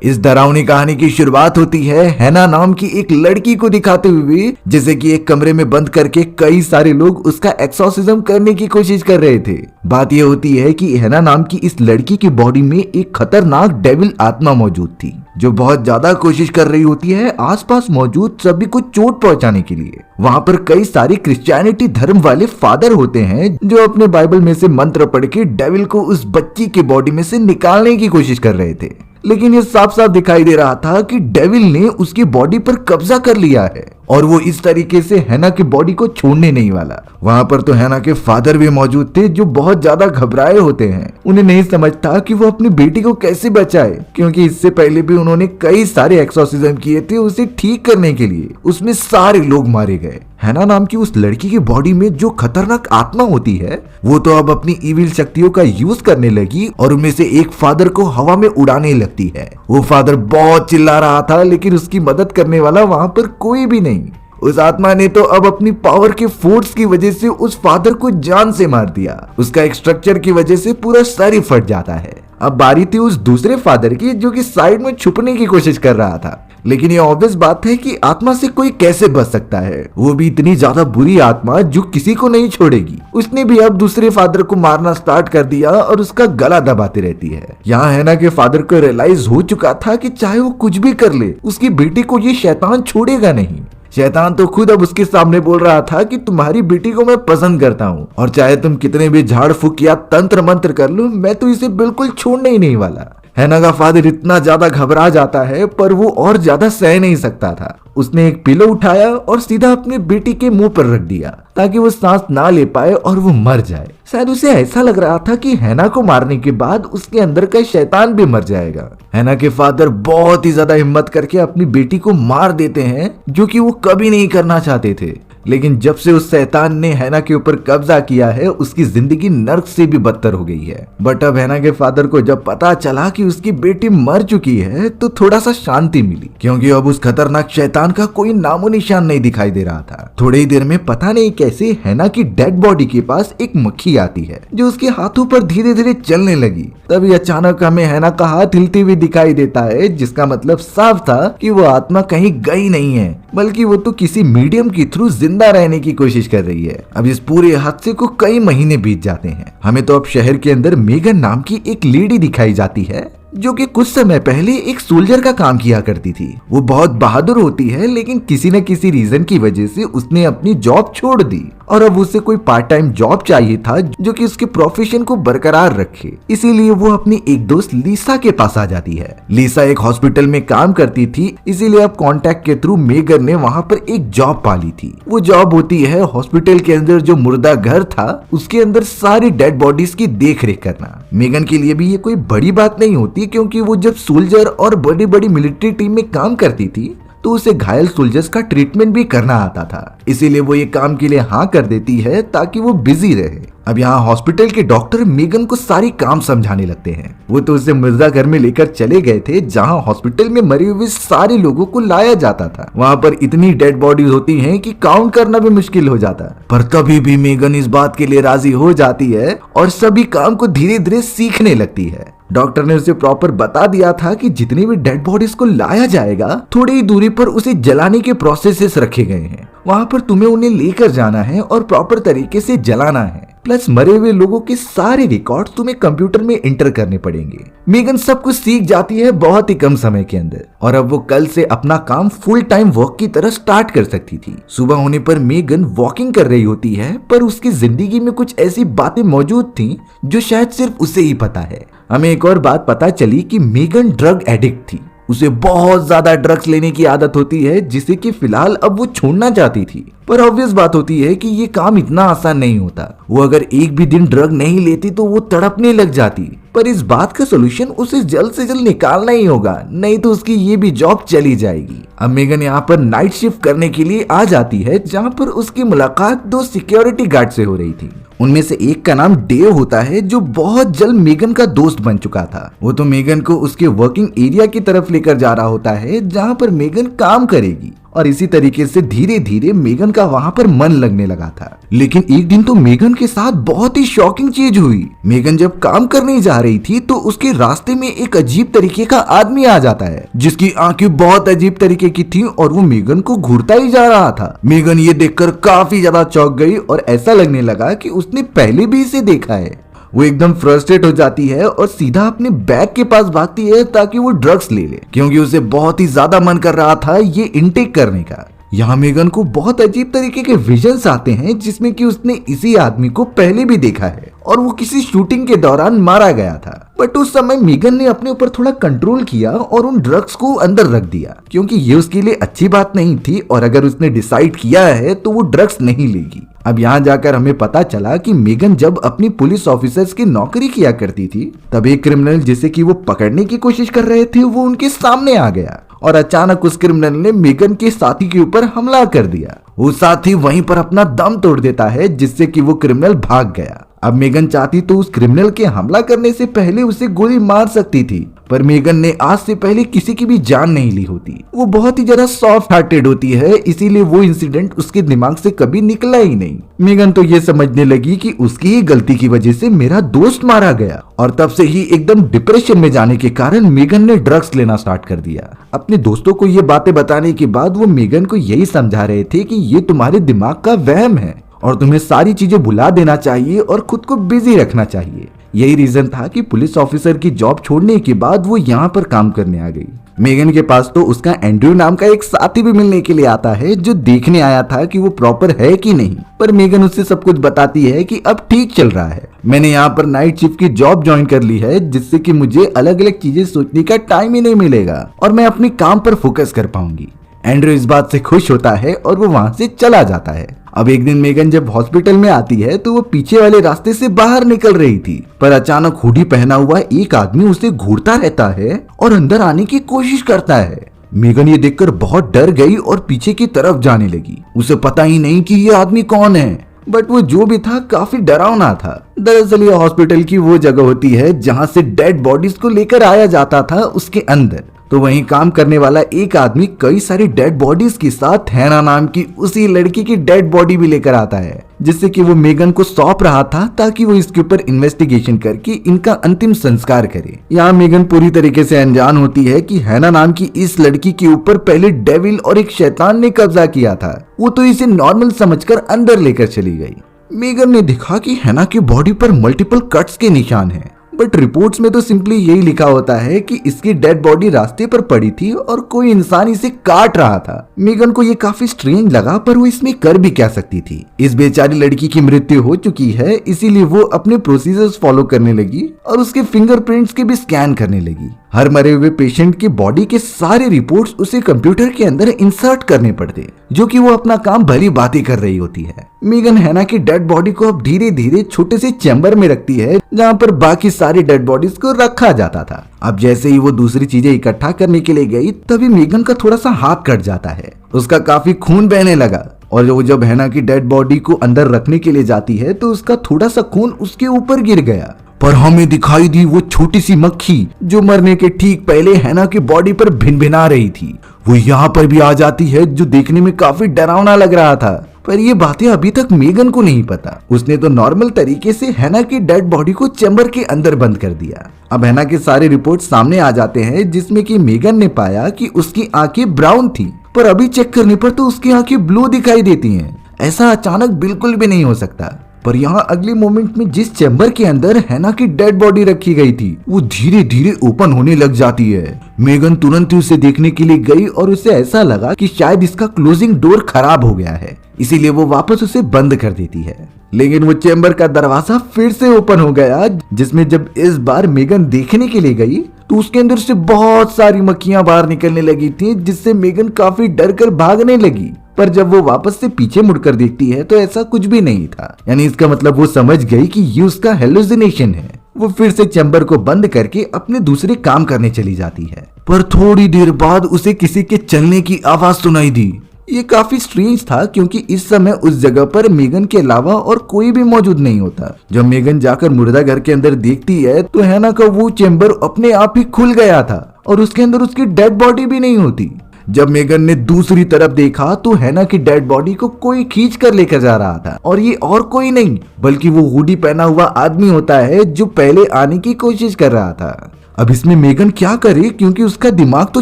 इस डरावनी कहानी की शुरुआत होती है हैना नाम की एक लड़की को दिखाते हुए, जिसे कि एक कमरे में बंद करके कई सारे लोग उसका एक्सोर्सिज्म करने की कोशिश कर रहे थे। बात यह होती है कि हैना नाम की इस लड़की की बॉडी में एक खतरनाक डेविल आत्मा मौजूद थी, जो बहुत ज्यादा कोशिश कर रही होती है आसपास मौजूद सभी को चोट पहुंचाने के लिए। वहां पर कई सारे क्रिश्चियनिटी धर्म वाले फादर होते हैं जो अपने बाइबल में से मंत्र पढ़ के डेविल को उस बच्ची की बॉडी में से निकालने की कोशिश कर रहे थे। लेकिन ये साफ साफ दिखाई दे रहा था कि डेविल ने उसकी बॉडी पर कब्जा कर लिया है और वो इस तरीके से हैना की बॉडी को छोड़ने नहीं वाला। वहां पर तो हैना के फादर भी मौजूद थे जो बहुत ज्यादा घबराए होते हैं। उन्हें नहीं समझ था कि वो अपनी बेटी को कैसे बचाए, क्योंकि इससे पहले भी उन्होंने कई सारे एक्सोर्सिज्म किए थे उसे ठीक करने के लिए। उसमें सारे लोग मारे गए। हैना नाम की उस लड़की की बॉडी में जो खतरनाक आत्मा होती है वो तो अब अपनी इविल शक्तियों का यूज करने लगी और उनमें से एक फादर को हवा में उड़ाने लगती है। वो फादर बहुत चिल्ला रहा था लेकिन उसकी मदद करने वाला वहां पर कोई भी नहीं। उस आत्मा ने तो अब अपनी पावर के फोर्स की वजह से उस फादर को जान से मार दिया। उसका एक स्ट्रक्चर की वजह से पूरा सर ही फट जाता है। अब बारी थी उस दूसरे फादर की जो कि साइड में छुपने की कोशिश कर रहा था। लेकिन ये ऑब्वियस बात है कि आत्मा से कोई कैसे बच सकता है, वो भी इतनी ज्यादा बुरी आत्मा जो किसी को नहीं छोड़ेगी। उसने भी अब दूसरे फादर को मारना स्टार्ट कर दिया और उसका गला दबाती रहती है। यहाँ हैना के फादर को रियलाइज हो चुका था कि चाहे वो कुछ भी कर ले उसकी बेटी को ये शैतान छोड़ेगा नहीं। शैतान तो खुद अब उसके सामने बोल रहा था कि तुम्हारी बेटी को मैं पसंद करता हूँ और चाहे तुम कितने भी झाड़ फूक या तंत्र मंत्र कर लो, मैं तो इसे बिल्कुल छोड़ने ही नहीं वाला। हैना का फादर इतना ज्यादा घबरा जाता है पर वो और ज्यादा सह नहीं सकता था। उसने एक पिलो उठाया और सीधा अपनी बेटी के मुंह पर रख दिया ताकि वो सांस ना ले पाए और वो मर जाए। शायद उसे ऐसा लग रहा था कि हैना को मारने के बाद उसके अंदर का शैतान भी मर जाएगा। हैना के फादर बहुत ही ज्यादा हिम्मत करके अपनी बेटी को मार देते हैं, जो कि वो कभी नहीं करना चाहते थे। लेकिन जब से उस शैतान ने हैना के ऊपर कब्जा किया है उसकी जिंदगी नर्क से भी बदतर हो गई है। बट अब हैना के फादर को जब पता चला कि उसकी बेटी मर चुकी है तो थोड़ा सा शांति मिली, क्योंकि अब उस खतरनाक शैतान का कोई नामो निशान नहीं दिखाई दे रहा था। थोड़ी ही देर में पता नहीं कैसे हैना की डेड बॉडी के पास एक मक्खी आती है जो उसके हाथों पर धीरे धीरे चलने लगी। तभी अचानक हमें हैना का हाथ हिलते हुए दिखाई देता है, जिसका मतलब साफ था कि वो आत्मा कहीं गई नहीं है बल्कि वो तो किसी मीडियम के थ्रू जिंदा रहने की कोशिश कर रही है। अब इस पूरे हादसे को कई महीने बीत जाते हैं। हमें तो अब शहर के अंदर मेगन नाम की एक लेडी दिखाई जाती है जो कि कुछ समय पहले एक सोल्जर का काम किया करती थी। वो बहुत बहादुर होती है लेकिन किसी न किसी रीजन की वजह से उसने अपनी जॉब छोड़ दी और अब उसे कोई पार्ट टाइम जॉब चाहिए था जो कि उसके प्रोफेशन को बरकरार रखे। इसीलिए वो अपनी एक दोस्त लीसा के पास आ जाती है। लीसा एक हॉस्पिटल में काम करती थी, इसीलिए अब कॉन्टेक्ट के थ्रू मेगन ने वहाँ पर एक जॉब पाली थी। वो जॉब होती है हॉस्पिटल के अंदर जो मुर्दा घर था उसके अंदर सारी डेड बॉडीज की देख रेख करना। मेगन के लिए भी ये कोई बड़ी बात नहीं होती, क्योंकि वो जब सोल्जर और बड़ी बड़ी मिलिट्री टीम में काम करती थी तो उसे घायल सोल्जर्स का ट्रीटमेंट भी करना आता था। इसीलिए वो ये काम के लिए हाँ कर देती है ताकि वो बिजी रहे। अब यहाँ हॉस्पिटल के डॉक्टर मेगन को सारी काम समझाने लगते हैं। वो तो उसे मिर्जा घर में लेकर चले गए थे जहाँ हॉस्पिटल में मरे हुए सारे लोगों को लाया जाता था। वहाँ पर इतनी डेड बॉडीज होती हैं कि काउंट करना भी मुश्किल हो जाता है, पर तभी भी मेगन इस बात के लिए राजी हो जाती है और सभी काम को धीरे धीरे सीखने लगती है। डॉक्टर ने उसे प्रॉपर बता दिया था कि जितनी भी डेड बॉडीज को लाया जाएगा थोड़ी ही दूरी पर उसे जलाने के प्रोसेसेस रखे गए हैं। वहाँ पर तुम्हें उन्हें लेकर जाना है और प्रॉपर तरीके से जलाना है। प्लस मरे हुए लोगों के सारे रिकॉर्ड तुम्हें कंप्यूटर में एंटर करने पड़ेंगे। मेगन सब कुछ सीख जाती है बहुत ही कम समय के अंदर और अब वो कल से अपना काम फुल टाइम वर्क की तरह स्टार्ट कर सकती थी। सुबह होने पर मेगन वॉकिंग कर रही होती है, पर उसकी जिंदगी में कुछ ऐसी बातें मौजूद थी जो शायद सिर्फ उसे ही पता है। हमें एक और बात पता चली कि मेगन ड्रग एडिक्ट थी। उसे बहुत ज्यादा ड्रग्स लेने की आदत होती है जिसे कि फिलहाल अब वो छोड़ना चाहती थी। पर ऑब्वियस बात होती है कि ये काम इतना आसान नहीं होता। वो अगर एक भी दिन ड्रग नहीं लेती तो वो तड़पने लग जाती। पर इस बात का सोल्यूशन उसे जल्द से जल्द निकालना ही होगा, नहीं तो उसकी ये भी जॉब चली जाएगी। अब मेगन यहाँ पर नाइट शिफ्ट करने के लिए आ जाती है, जहाँ पर उसकी मुलाकात दो सिक्योरिटी गार्ड से हो रही थी। उनमें से एक का नाम डेव होता है जो बहुत जल्द मेगन का दोस्त बन चुका था। वो तो मेगन को उसके वर्किंग एरिया की तरफ लेकर जा रहा होता है जहाँ पर मेगन काम करेगी और इसी तरीके से धीरे धीरे मेगन का वहाँ पर मन लगने लगा था। लेकिन एक दिन तो मेगन के साथ बहुत ही शॉकिंग चीज हुई। मेगन जब काम करने जा रही थी तो उसके रास्ते में एक अजीब तरीके का आदमी आ जाता है जिसकी आंखें बहुत अजीब तरीके की थी और वो मेगन को घूरता ही जा रहा था। मेगन ये देखकर काफी ज्यादा चौंक गई और ऐसा लगने लगा कि उसने पहले भी इसे देखा है। वो एकदम फ्रस्ट्रेट हो जाती है और सीधा अपने बैग के पास भागती है ताकि वो ड्रग्स ले ले, क्योंकि उसे बहुत ही ज्यादा मन कर रहा था ये इनटेक करने का। यहाँ मेगन को बहुत अजीब तरीके के विजन्स आते हैं जिसमें कि उसने इसी आदमी को पहले भी देखा है और वो किसी शूटिंग के दौरान मारा गया था। बट उस समय मेगन ने अपने ऊपर थोड़ा कंट्रोल किया और उन ड्रग्स को अंदर रख दिया, क्योंकि ये उसके लिए अच्छी बात नहीं थी और अगर उसने डिसाइड किया है तो वो ड्रग्स नहीं लेगी। अब यहाँ जाकर हमें पता चला कि मेगन जब अपनी पुलिस ऑफिसर्स की नौकरी किया करती थी तब एक क्रिमिनल जिसे कि वो पकड़ने की कोशिश कर रहे थे वो उनके सामने आ गया और अचानक उस क्रिमिनल ने मेगन के साथी के ऊपर हमला कर दिया। वो साथी वहीं पर अपना दम तोड़ देता है जिससे कि वो क्रिमिनल भाग गया। अब मेगन चाहती तो उस क्रिमिनल के हमला करने से पहले उसे गोली मार सकती थी, पर मेगन ने आज से पहले किसी की भी जान नहीं ली होती। वो बहुत ही जरा सॉफ्ट हार्टेड होती है, इसीलिए वो इंसिडेंट उसके दिमाग से कभी निकला ही नहीं। मेगन तो ये समझने लगी कि उसकी ही गलती की वजह से मेरा दोस्त मारा गया और तब से ही एकदम डिप्रेशन में जाने के कारण मेगन ने ड्रग्स लेना स्टार्ट कर दिया। अपने दोस्तों को ये बातें बताने के बाद वो मेगन को यही समझा रहे थे कि ये तुम्हारे दिमाग का वहम है और तुम्हें सारी चीजें भुला देना चाहिए और खुद को बिजी रखना चाहिए। यही रीजन था कि पुलिस ऑफिसर की जॉब छोड़ने के बाद वो यहाँ पर काम करने आ गई। मेगन के पास तो उसका एंड्रयू नाम का एक साथी भी मिलने के लिए आता है जो देखने आया था कि वो प्रॉपर है कि नहीं, पर मेगन उससे सब कुछ बताती है कि अब ठीक चल रहा है। मैंने यहाँ पर नाइट शिफ्ट की जॉब ज्वाइन कर ली है जिससे कि मुझे अलग अलग चीजें सोचने का टाइम ही नहीं मिलेगा और मैं अपने काम पर फोकस कर पाऊंगी। एंड्रयू इस बात से खुश होता है और वो वहाँ से चला जाता है। अब एक दिन मेगन जब हॉस्पिटल में आती है तो वो पीछे वाले रास्ते से बाहर निकल रही थी, पर अचानक हुडी पहना हुआ एक आदमी उसे घूरता रहता है और अंदर आने की कोशिश करता है। मेगन ये देखकर बहुत डर गई और पीछे की तरफ जाने लगी। उसे पता ही नहीं कि ये आदमी कौन है, बट वो जो भी था काफी डरावना था। दरअसल ये हॉस्पिटल की वो जगह होती है जहाँ से डेड बॉडीज को लेकर आया जाता था उसके अंदर। तो वहीं काम करने वाला एक आदमी कई सारी डेड बॉडीज के साथ हैना नाम की उसी लड़की की डेड बॉडी भी लेकर आता है, जिससे कि वो मेगन को सौंप रहा था ताकि वो इसके ऊपर इन्वेस्टिगेशन करके इनका अंतिम संस्कार करे। यहाँ मेगन पूरी तरीके से अनजान होती है कि हैना नाम की इस लड़की के ऊपर पहले डेविल और एक शैतान ने कब्जा किया था। वो तो इसे नॉर्मल समझकर अंदर लेकर चली गई। मेगन ने देखा कि हैना की बॉडी पर मल्टीपल कट्स के निशान हैं, बट रिपोर्ट्स में तो सिंपली यही लिखा होता है कि इसकी डेड बॉडी रास्ते पर पड़ी थी और कोई इंसान इसे काट रहा था। मेगन को ये काफी स्ट्रेंज लगा, पर वो इसमें कर भी क्या सकती थी। इस बेचारी लड़की की मृत्यु हो चुकी है, इसीलिए वो अपने प्रोसीजर्स फॉलो करने लगी और उसके फिंगरप्रिंट्स के भी स्कैन करने लगी। हर मरे हुए पेशेंट की बॉडी के सारे रिपोर्ट्स उसे कंप्यूटर के अंदर इंसर्ट करने पड़ते, जो कि वो अपना काम भली बातें कर रही होती है। मेगन हैना की डेड बॉडी को अब धीरे धीरे छोटे से चैम्बर में रखती है जहाँ पर बाकी सारी डेड बॉडीज को रखा जाता था। अब जैसे ही वो दूसरी चीजें इकट्ठा करने के लिए गई तभी मेगन का थोड़ा सा हाथ कट जाता है। उसका काफी खून बहने लगा और वो जब हैना की डेड बॉडी को अंदर रखने के लिए जाती है तो उसका थोड़ा सा खून उसके ऊपर गिर गया, पर हमें दिखाई दी वो छोटी सी मक्खी जो मरने के ठीक पहले हैना की बॉडी पर भिनभिना रही थी। वो यहाँ पर भी आ जाती है, जो देखने में काफी डरावना लग रहा था, पर ये बातें अभी तक मेगन को नहीं पता। उसने तो नॉर्मल तरीके से हैना की डेड बॉडी को चैम्बर के अंदर बंद कर दिया। अब हैना के सारे रिपोर्ट सामने आ जाते हैं, जिसमें कि मेगन ने पाया कि उसकी आंखें ब्राउन थी, पर अभी चेक करने पर तो उसकी आंखें ब्लू दिखाई देती हैं। ऐसा अचानक बिल्कुल भी नहीं हो सकता। पर यहाँ अगले मोमेंट में जिस चैम्बर के अंदर हैना की डेड बॉडी रखी गई थी वो धीरे धीरे ओपन होने लग जाती है। मेगन तुरंत ही उसे देखने के लिए गई और उसे ऐसा लगा कि शायद इसका क्लोजिंग डोर खराब हो गया है, इसीलिए वो वापस उसे बंद कर देती है। लेकिन वो चैम्बर का दरवाजा फिर से ओपन हो गया, जिसमें जब इस बार मेगन देखने के लिए गई तो उसके अंदर से बहुत सारी मक्खियां बाहर निकलने लगी थी, जिससे मेगन काफी डर कर भागने लगी। पर जब वो वापस से पीछे मुड़कर देखती है तो ऐसा कुछ भी नहीं था, यानी इसका मतलब वो समझ गई कि ये उसका हेलुसिनेशन है। वो फिर से चैम्बर को बंद करके अपने दूसरे काम करने चली जाती है, पर थोड़ी देर बाद उसे किसी के चलने की आवाज सुनाई दी। ये काफी स्ट्रेंज था, क्योंकि इस समय उस जगह पर मेगन के अलावा और कोई भी मौजूद नहीं होता। जब मेगन जाकर मुर्दा घर के अंदर देखती है तो हैना का वो चैम्बर अपने आप ही खुल गया था और उसके अंदर उसकी डेड बॉडी भी नहीं होती। जब मेगन ने दूसरी तरफ देखा तो हैना की डेड बॉडी को कोई खींच कर लेकर जा रहा था, और ये और कोई नहीं बल्कि वो हुडी पहना हुआ आदमी होता है जो पहले आने की कोशिश कर रहा था। अब इसमें मेगन क्या करे, क्योंकि उसका दिमाग तो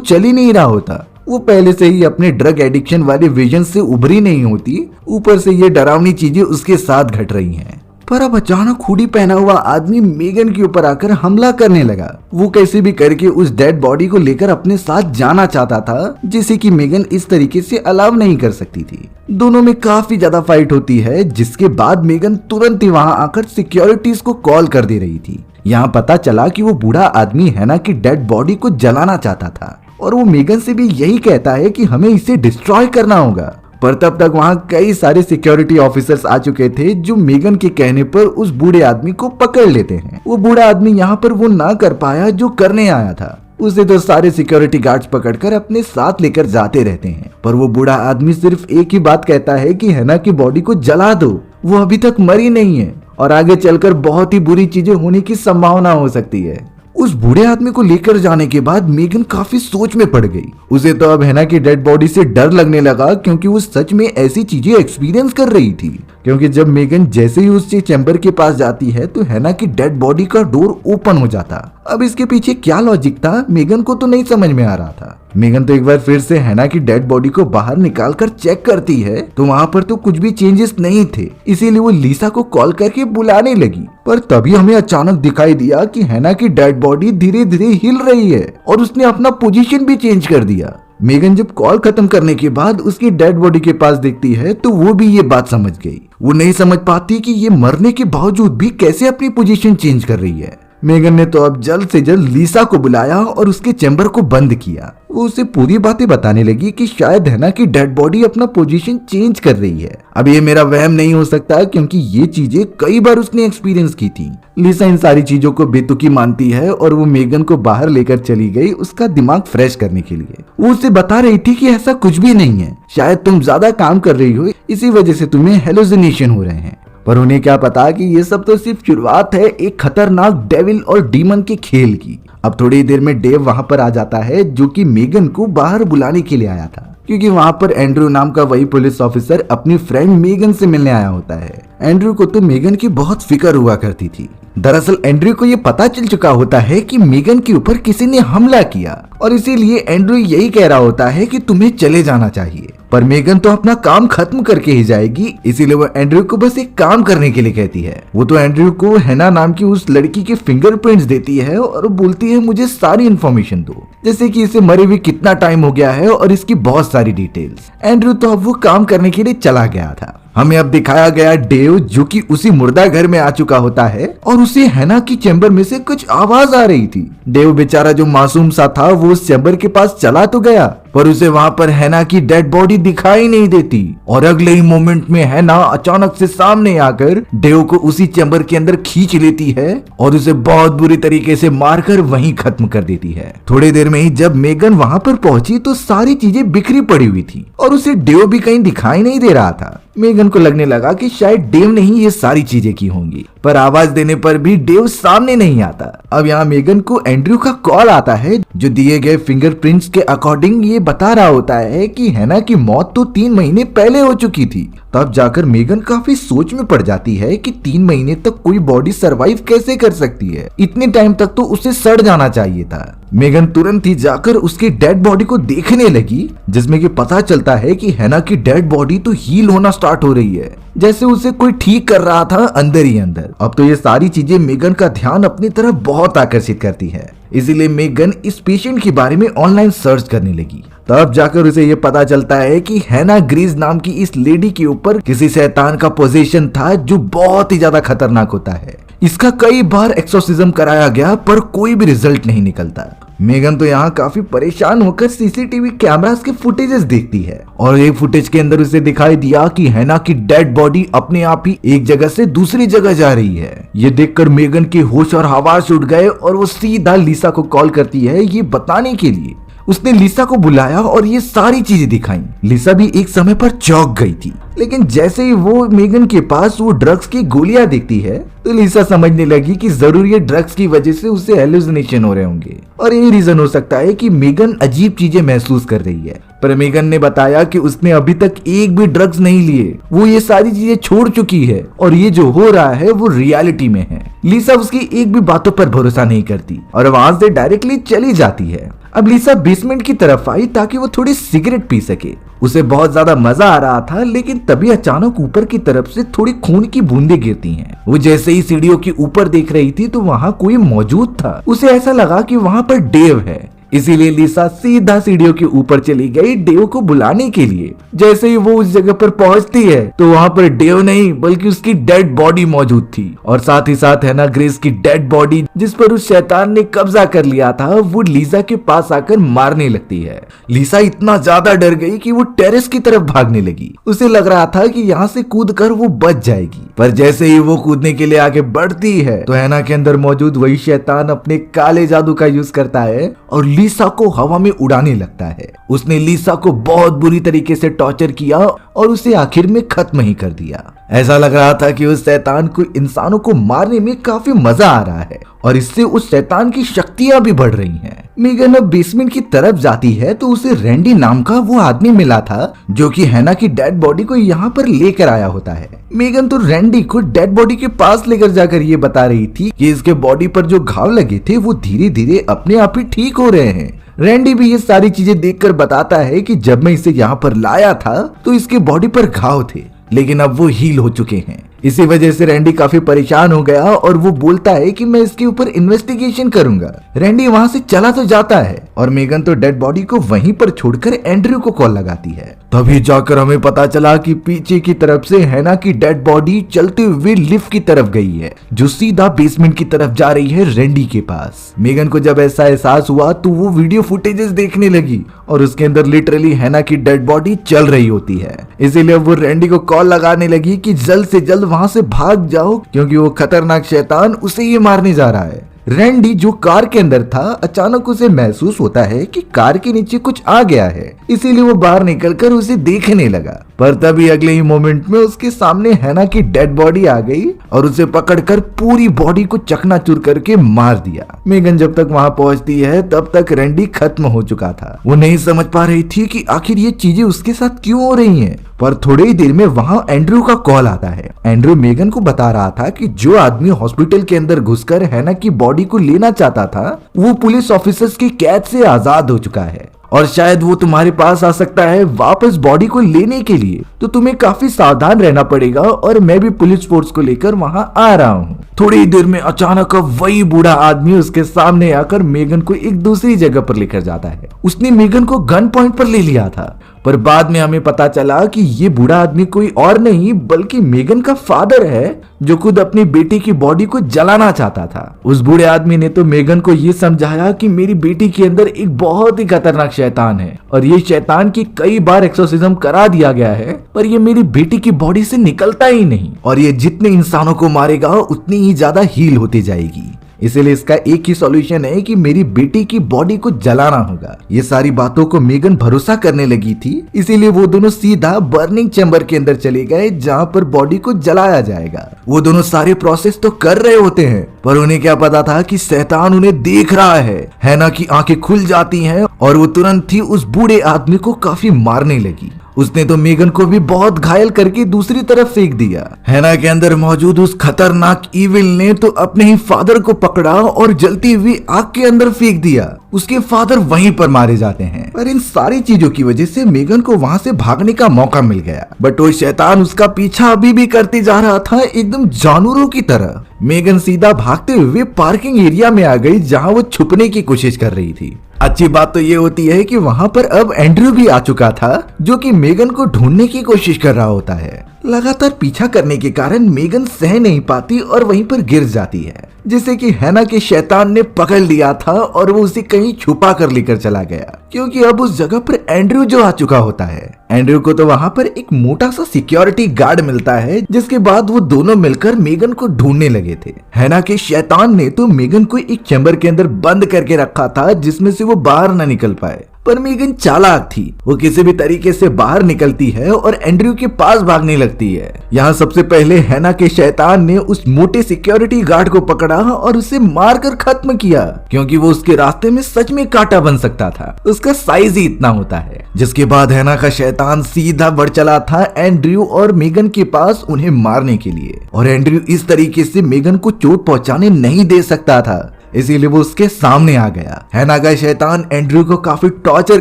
चल ही नहीं रहा होता। वो पहले से ही अपने ड्रग एडिक्शन वाले विजन से उभरी नहीं होती, ऊपर से ये डरावनी चीजें उसके साथ घट रही हैं। पर अब अचानक हुडी पहना हुआ आदमी मेगन के ऊपर आकर हमला करने लगा। वो कैसे भी करके उस डेड बॉडी को लेकर अपने साथ जाना चाहता था, जिसे कि मेगन इस तरीके से अलाउ नहीं कर सकती थी। दोनों में काफी ज्यादा फाइट होती है, जिसके बाद मेगन तुरंत ही वहां आकर सिक्योरिटीज को कॉल कर दे रही थी। यहाँ पता चला कि वो बूढ़ा आदमी हैना की डेड बॉडी को जलाना चाहता था, और वो मेगन से भी यही कहता है कि हमें इसे डिस्ट्रॉय करना होगा। पर तब तक वहां कई सारे सिक्योरिटी ऑफिसर्स आ चुके थे, जो मेगन के कहने पर उस बूढ़े आदमी को पकड़ लेते हैं। वो बूढ़ा आदमी यहाँ पर वो ना कर पाया जो करने आया था। उसे तो सारे सिक्योरिटी गार्ड्स पकड़कर अपने साथ लेकर जाते रहते हैं, पर वो बूढ़ा आदमी सिर्फ एक ही बात कहता है कि हैना की बॉडी को जला दो, वो अभी तक मरी नहीं है और आगे चलकर बहुत ही बुरी चीजें होने की संभावना हो सकती है। उस बूढ़े आदमी को लेकर जाने के बाद मेगन काफी सोच में पड़ गई। उसे तो अब हैना की डेड बॉडी से डर लगने लगा, क्योंकि वो सच में ऐसी चीजें एक्सपीरियंस कर रही थी। क्योंकि जब मेगन जैसे ही उस चैम्बर के पास जाती है तो हैना की डेड बॉडी का डोर ओपन हो जाता। अब इसके पीछे क्या लॉजिक था, मेगन को तो नहीं समझ में आ रहा था। मेगन तो एक बार फिर से हैना की डेड बॉडी को बाहर निकाल कर चेक करती है, तो वहाँ पर तो कुछ भी चेंजेस नहीं थे। इसीलिए वो लिसा को कॉल करके बुलाने लगी, पर तभी हमें अचानक दिखाई दिया कि हैना की डेड बॉडी धीरे धीरे हिल रही है और उसने अपना पोजीशन भी चेंज कर दिया। मेगन जब कॉल खत्म करने के बाद उसकी डेड बॉडी के पास देखती है तो वो भी ये बात समझ गई। वो नहीं समझ पाती कि ये मरने के बावजूद भी कैसे अपनी पोजीशन चेंज कर रही है। मेगन ने तो अब जल्द से जल्द लिसा को बुलाया और उसके चैम्बर को बंद किया। वो उसे पूरी बातें बताने लगी कि शायद हैना की डेड बॉडी अपना पोजीशन चेंज कर रही है। अब ये मेरा वहम नहीं हो सकता, क्योंकि ये चीजें कई बार उसने एक्सपीरियंस की थी। लिसा इन सारी चीजों को बेतुकी मानती है और वो मेगन को बाहर लेकर चली गई उसका दिमाग फ्रेश करने के लिए। वो उसे बता रही थी कि ऐसा कुछ भी नहीं है, शायद तुम ज्यादा काम कर रही हो, इसी वजह से तुम्हें हेलुसिनेशन हो रहे हैं। पर उन्हें क्या पता कि ये सब तो सिर्फ शुरुआत है एक खतरनाक डेविल और डीमन के खेल की। अब थोड़ी देर में डेव वहां पर आ जाता है, जो कि मेगन को बाहर बुलाने के लिए आया था, क्योंकि वहां पर एंड्रू नाम का वही पुलिस ऑफिसर अपनी फ्रेंड मेगन से मिलने आया होता है। एंड्रू को तो मेगन की बहुत फिक्र हुआ करती थी। दरअसल एंड्रू को ये पता चल चुका होता है कि मेगन के ऊपर किसी ने हमला किया, और इसीलिए एंड्रू यही कह रहा होता है कि तुम्हें चले जाना चाहिए। पर मेगन तो अपना काम खत्म करके ही जाएगी, इसीलिए वो एंड्रू को बस एक काम करने के लिए कहती है। वो तो एंड्रू को हैना नाम की उस लड़की के फिंगरप्रिंट्स देती है और बोलती है मुझे सारी इन्फॉर्मेशन दो, जैसे कि इसे मरे हुए कितना टाइम हो गया है और इसकी बहुत सारी डिटेल्स। एंड्रू तो अब वो काम करने के लिए चला गया था। हमें अब दिखाया गया डेव, जो कि उसी मुर्दा घर में आ चुका होता है और उसे हैना की चैम्बर में से कुछ आवाज आ रही थी। डेव बेचारा जो मासूम सा था वो उस चैम्बर के पास चला तो गया, पर उसे वहां पर हैना की डेड बॉडी दिखाई नहीं देती, और अगले ही मोमेंट में हैना अचानक से सामने आकर डेव को उसी चैम्बर के अंदर खींच लेती है और उसे बहुत बुरी तरीके से मारकर वहीं खत्म कर देती है। थोड़ी देर में ही जब मेगन वहां पर पहुंची तो सारी चीजें बिखरी पड़ी हुई थी और उसे डेव भी कहीं दिखाई नहीं दे रहा था। मेगन को लगने लगा कि शायद डेव ने ही ये सारी चीजें की होंगी, पर आवाज देने पर भी डेव सामने नहीं आता। अब यहाँ मेगन को एंड्रू का कॉल आता है, जो दिए गए फिंगरप्रिंट्स के अकॉर्डिंग ये बता रहा होता है कि हैना की मौत तो 3 महीने पहले हो चुकी थी। तब जाकर मेगन काफी सोच में पड़ जाती है कि 3 महीने तक कोई बॉडी सरवाइव कैसे कर सकती है, इतने टाइम तक तो उसे सड़ जाना चाहिए था। मेगन तुरंत ही जाकर उसकी डेड बॉडी को देखने लगी, जिसमें कि पता चलता है कि हैना की डेड बॉडी तो हील होना स्टार्ट हो रही है, जैसे उसे कोई ठीक कर रहा था अंदर ही अंदर। अब तो ये सारी चीजें मेगन का ध्यान अपनी तरफ बहुत आकर्षित करती है, इसीलिए मेगन इस पेशेंट के बारे में ऑनलाइन सर्च करने लगी। तब जाकर उसे ये पता चलता है कि हैना ग्रीज नाम की इस लेडी के ऊपर किसी शैतान का पोजीशन था, जो बहुत ही ज्यादा खतरनाक होता है। इसका कई बार एक्सोर्सिज्म कराया गया, पर कोई भी रिजल्ट नहीं निकलता। मेगन तो यहाँ काफी परेशान होकर सीसीटीवी कैमरास के फुटेजेस देखती है, और एक फुटेज के अंदर उसे दिखाई दिया कि हैना की डेड बॉडी अपने आप ही एक जगह से दूसरी जगह जा रही है। ये देखकर मेगन के होश और हवास उड़ गए और वो सीधा लिसा को कॉल करती है ये बताने के लिए। उसने लिसा को बुलाया और ये सारी चीजें दिखाई। लिसा भी एक समय पर चौंक गई थी, लेकिन जैसे ही वो मेगन के पास वो ड्रग्स की गोलियां देखती है तो लिसा समझने लगी कि जरूर ये ड्रग्स की वजह से उसे हेलुसिनेशन हो रहे होंगे, और यही रीजन हो सकता है कि मेगन अजीब चीजें महसूस कर रही है। पर मेगन ने बताया कि उसने अभी तक एक भी ड्रग्स नहीं लिए, वो ये सारी चीजें छोड़ चुकी है और ये जो हो रहा है वो रियलिटी में है। लिसा उसकी एक भी बातों पर भरोसा नहीं करती और वहां से डायरेक्टली चली जाती है। अब लिसा बेसमेंट की तरफ आई ताकि वो थोड़ी सिगरेट पी सके। उसे बहुत ज्यादा मजा आ रहा था, लेकिन तभी अचानक ऊपर की तरफ से थोड़ी खून की बूंदें गिरती हैं। वो जैसे ही सीढ़ियों के ऊपर देख रही थी तो वहां कोई मौजूद था। उसे ऐसा लगा कि वहां पर डेव है, इसीलिए लिसा सीधा सीढ़ियों के ऊपर चली गई डेव को बुलाने के लिए। जैसे ही वो उस जगह पर पहुंचती है तो वहां पर डेव नहीं बल्कि उसकी डेड बॉडी मौजूद थी और साथ ही साथ हैना ग्रेस की डेड बॉडी जिस पर उस शैतान ने कब्जा कर लिया था वो लिसा के पास आकर मारने लगती है। लिसा इतना ज्यादा डर गई कि वो टेरेस की तरफ भागने लगी। उसे लग रहा था कि यहाँ से कूद कर वो बच जाएगी, पर जैसे ही वो कूदने के लिए आगे बढ़ती है तो हैना के अंदर मौजूद वही शैतान अपने काले जादू का यूज करता है और लिसा को हवा में उड़ाने लगता है। उसने लिसा को बहुत बुरी तरीके से टॉर्चर किया और उसे आखिर में खत्म ही कर दिया। ऐसा लग रहा था कि उस शैतान को इंसानों को मारने में काफी मजा आ रहा है और इससे उस शैतान की शक्तियां भी बढ़ रही हैं। मेगन अब बेसमेंट की तरफ जाती है तो उसे रैंडी नाम का वो आदमी मिला था जो कि हैना की डेड बॉडी को यहाँ पर लेकर आया होता है। मेगन तो रैंडी को डेड बॉडी के पास लेकर जाकर ये बता रही थी कि इसके बॉडी पर जो घाव लगे थे वो धीरे धीरे अपने आप ही ठीक हो रहे हैं। रैंडी भी ये सारी चीजें देखकर बताता है कि जब मैं इसे यहाँ पर लाया था तो इसके बॉडी पर घाव थे, लेकिन अब वो हील हो चुके हैं। इसी वजह से रैंडी काफी परेशान हो गया और वो बोलता है कि मैं इसके ऊपर इन्वेस्टिगेशन करूंगा। रैंडी वहां से चला तो जाता है और मेगन तो डेड बॉडी को वहीं पर छोड़कर एंड्रयू को कॉल लगाती है। तभी जाकर हमें पता चला कि पीछे की तरफ से हैना की डेड बॉडी चलते हुए लिफ्ट की तरफ गई है जो सीधा बेसमेंट की तरफ जा रही है रैंडी के पास। मेगन को जब ऐसा एहसास हुआ तो वो वीडियो फुटेजेस देखने लगी और उसके अंदर लिटरली हैना की डेड बॉडी चल रही होती है। इसीलिए वो रैंडी को कॉल लगाने लगी कि जल्द से जल्द वहां से भाग जाओ क्योंकि वो खतरनाक शैतान उसे ही मारने जा रहा है। रैंडी जो कार के अंदर था अचानक उसे महसूस होता है कि कार के नीचे कुछ आ गया है, इसीलिए वो बाहर निकलकर उसे देखने लगा। पर तभी अगले ही मोमेंट में उसके सामने हैना की डेड बॉडी आ गई और उसे पकड़कर पूरी बॉडी को चकनाचूर करके मार दिया। मेगन जब तक वहां पहुंचती है तब तक रैंडी खत्म हो चुका था। वो नहीं समझ पा रही थी कि आखिर ये चीजें उसके साथ क्यों हो रही हैं। पर थोड़ी ही देर में वहां एंड्रयू का कॉल आता है। एंड्रयू मेगन को बता रहा था कि जो आदमी हॉस्पिटल के अंदर घुसकर हैना की बॉडी को लेना चाहता था वो पुलिस ऑफिसर्स की कैद से आजाद हो चुका है और शायद वो तुम्हारे पास आ सकता है वापस बॉडी को लेने के लिए, तो तुम्हें काफी सावधान रहना पड़ेगा और मैं भी पुलिस फोर्स को लेकर वहां आ रहा हूँ। थोड़ी देर में अचानक अब वही बूढ़ा आदमी उसके सामने आकर मेगन को एक दूसरी जगह पर लेकर जाता है। उसने मेगन को गन पॉइंट पर ले लिया था, पर बाद में हमें पता चला कि ये बूढ़ा आदमी कोई और नहीं बल्कि मेगन का फादर है जो खुद अपनी बेटी की बॉडी को जलाना चाहता था। उस बूढ़े आदमी ने तो मेगन को ये समझाया कि मेरी बेटी के अंदर एक बहुत ही खतरनाक शैतान है और ये शैतान की कई बार एक्सोर्सिज्म करा दिया गया है, पर ये मेरी बेटी की बॉडी से निकलता ही नहीं और ये जितने इंसानों को मारेगा उतनी ही ज्यादा हील होती जाएगी। इसीलिए इसका एक ही सॉल्यूशन है कि मेरी बेटी की बॉडी को जलाना होगा। ये सारी बातों को मेगन भरोसा करने लगी थी, इसीलिए वो दोनों सीधा बर्निंग चैम्बर के अंदर चले गए जहाँ पर बॉडी को जलाया जाएगा। वो दोनों सारे प्रोसेस तो कर रहे होते हैं, पर उन्हें क्या पता था कि शैतान उन्हें देख रहा है। हैना की आंखें खुल जाती हैं और वो तुरंत ही उस बूढ़े आदमी को काफी मारने लगी। उसने तो मेगन को भी बहुत घायल करके दूसरी तरफ फेंक दिया। हैना के अंदर मौजूद उस खतरनाक इविल ने तो अपने ही फादर को पकड़ा और जलती हुई आग के अंदर फेंक दिया। उसके फादर वहीं पर मारे जाते हैं। पर इन सारी चीजों की वजह से मेगन को वहां से भागने का मौका मिल गया, बट वो शैतान उसका पीछा अभी भी करते जा रहा था एकदम जानवरों की तरह। मेगन सीधा भागते हुए पार्किंग एरिया में आ गई जहां वो छुपने की कोशिश कर रही थी। अच्छी बात तो ये होती है कि वहां पर अब एंड्रयू भी आ चुका था जो कि मेगन को ढूंढने की कोशिश कर रहा होता है। लगातार पीछा करने के कारण मेगन सह नहीं पाती और वहीं पर गिर जाती है, जिसे कि हैना के शैतान ने पकड़ लिया था और वो उसे कहीं छुपा कर लेकर चला गया, क्योंकि अब उस जगह पर एंड्रयू जो आ चुका होता है। एंड्रयू को तो वहां पर एक मोटा सा सिक्योरिटी गार्ड मिलता है, जिसके बाद वो दोनों मिलकर मेगन को ढूंढने लगे थे। हैना के शैतान ने तो मेगन को एक चैम्बर के अंदर बंद करके रखा था जिसमें से वो बाहर न निकल पाए, पर मेगन चालाक थी। वो किसी भी तरीके से बाहर निकलती है और एंड्रयू के पास भागने लगती है। यहाँ सबसे पहले हैना के शैतान ने उस मोटे सिक्योरिटी गार्ड को पकड़ा और उसे मारकर खत्म किया, क्योंकि वो उसके रास्ते में सच में कांटा बन सकता था। उसका साइज ही इतना होता है। जिसके बाद हैना का शैतान सीधा बढ़ चला था एंड्रयू और मेगन के पास उन्हें मारने के लिए, और एंड्रयू इस तरीके से मेगन को चोट पहुंचाने नहीं दे सकता था, इसीलिए वो उसके सामने आ गया। हैना का शैतान एंड्रयू को काफी टॉर्चर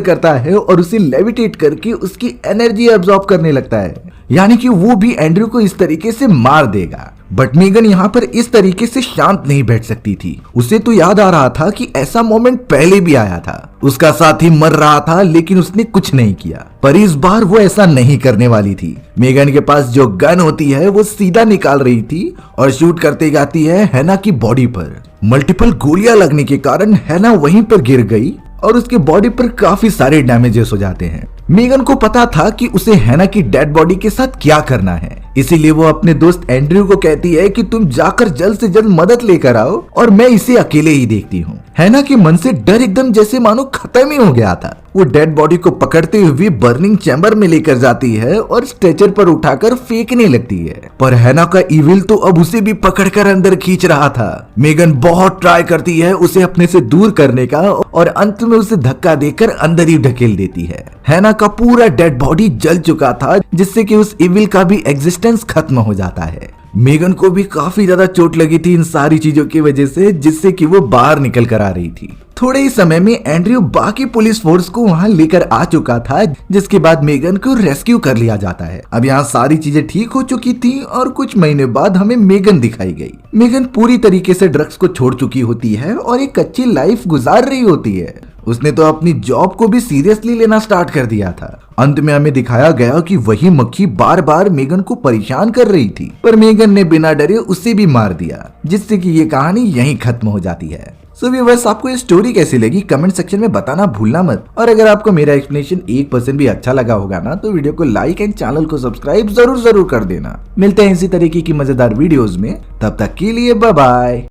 करता है और उसे लेविटेट करके उसकी एनर्जी एब्जॉर्ब करने लगता है, यानी कि वो भी एंड्रयू को इस तरीके से मार देगा। बट मेगन यहाँ पर इस तरीके से शांत नहीं बैठ सकती थी। उसे तो याद आ रहा था कि ऐसा मोमेंट पहले भी आया था, उसका साथी मर रहा था लेकिन उसने कुछ नहीं किया, पर इस बार वो ऐसा नहीं करने वाली थी। मेगन के पास जो गन होती है वो सीधा निकाल रही थी और शूट करते जाती है हैना की बॉडी पर। मल्टीपल गोलियां लगने के कारण हैना वहीं पर गिर गई और उसके बॉडी पर काफी सारे डैमेजेस हो जाते हैं। मेगन को पता था कि उसे हैना की डेड बॉडी के साथ क्या करना है, इसीलिए वो अपने दोस्त एंड्रयू को कहती है कि तुम जाकर जल्द से जल्द मदद लेकर आओ और मैं इसे अकेले ही देखती हूँ। हैना के मन से डर एकदम जैसे मानो खत्म ही हो गया था। वो डेड बॉडी को पकड़ते हुए बर्निंग चैम्बर में लेकर जाती है और स्ट्रेचर पर उठाकर फेंकने लगती है, पर हैना का इविल तो अब उसे भी पकड़कर अंदर खींच रहा था। मेगन बहुत ट्राई करती है उसे अपने से दूर करने का और अंत में उसे धक्का देकर अंदर ही ढकेल देती है। हैना का पूरा डेड बॉडी जल चुका था, जिससे कि उस इविल का भी एग्जिस्टेंस खत्म हो जाता है। मेगन को भी काफी ज्यादा चोट लगी थी इन सारी चीजों की वजह से, जिससे कि वो बाहर निकल कर आ रही थी। थोड़े ही समय में एंड्रयू बाकी पुलिस फोर्स को वहां लेकर आ चुका था, जिसके बाद मेगन को रेस्क्यू कर लिया जाता है। अब यहाँ सारी चीजें ठीक हो चुकी थी और कुछ महीने बाद हमें मेगन दिखाई गई। मेगन पूरी तरीके से ड्रग्स को छोड़ चुकी होती है और एक अच्छी लाइफ गुजार रही होती है। उसने तो अपनी जॉब को भी सीरियसली लेना स्टार्ट कर दिया था। अंत में हमें दिखाया गया कि वही मक्खी बार बार मेगन को परेशान कर रही थी, पर मेगन ने बिना डरे उसे भी मार दिया, जिससे कि ये कहानी यहीं खत्म हो जाती है। सो व्यूअर्स, आपको ये स्टोरी कैसी लगी कमेंट सेक्शन में बताना भूलना मत, और अगर आपको मेरा एक्सप्लेनेशन 1% भी अच्छा लगा होगा ना, तो वीडियो को लाइक एंड चैनल को सब्सक्राइब जरूर कर देना। मिलते हैं इसी तरीके की मजेदार वीडियोस में, तब तक के लिए बाय बाय।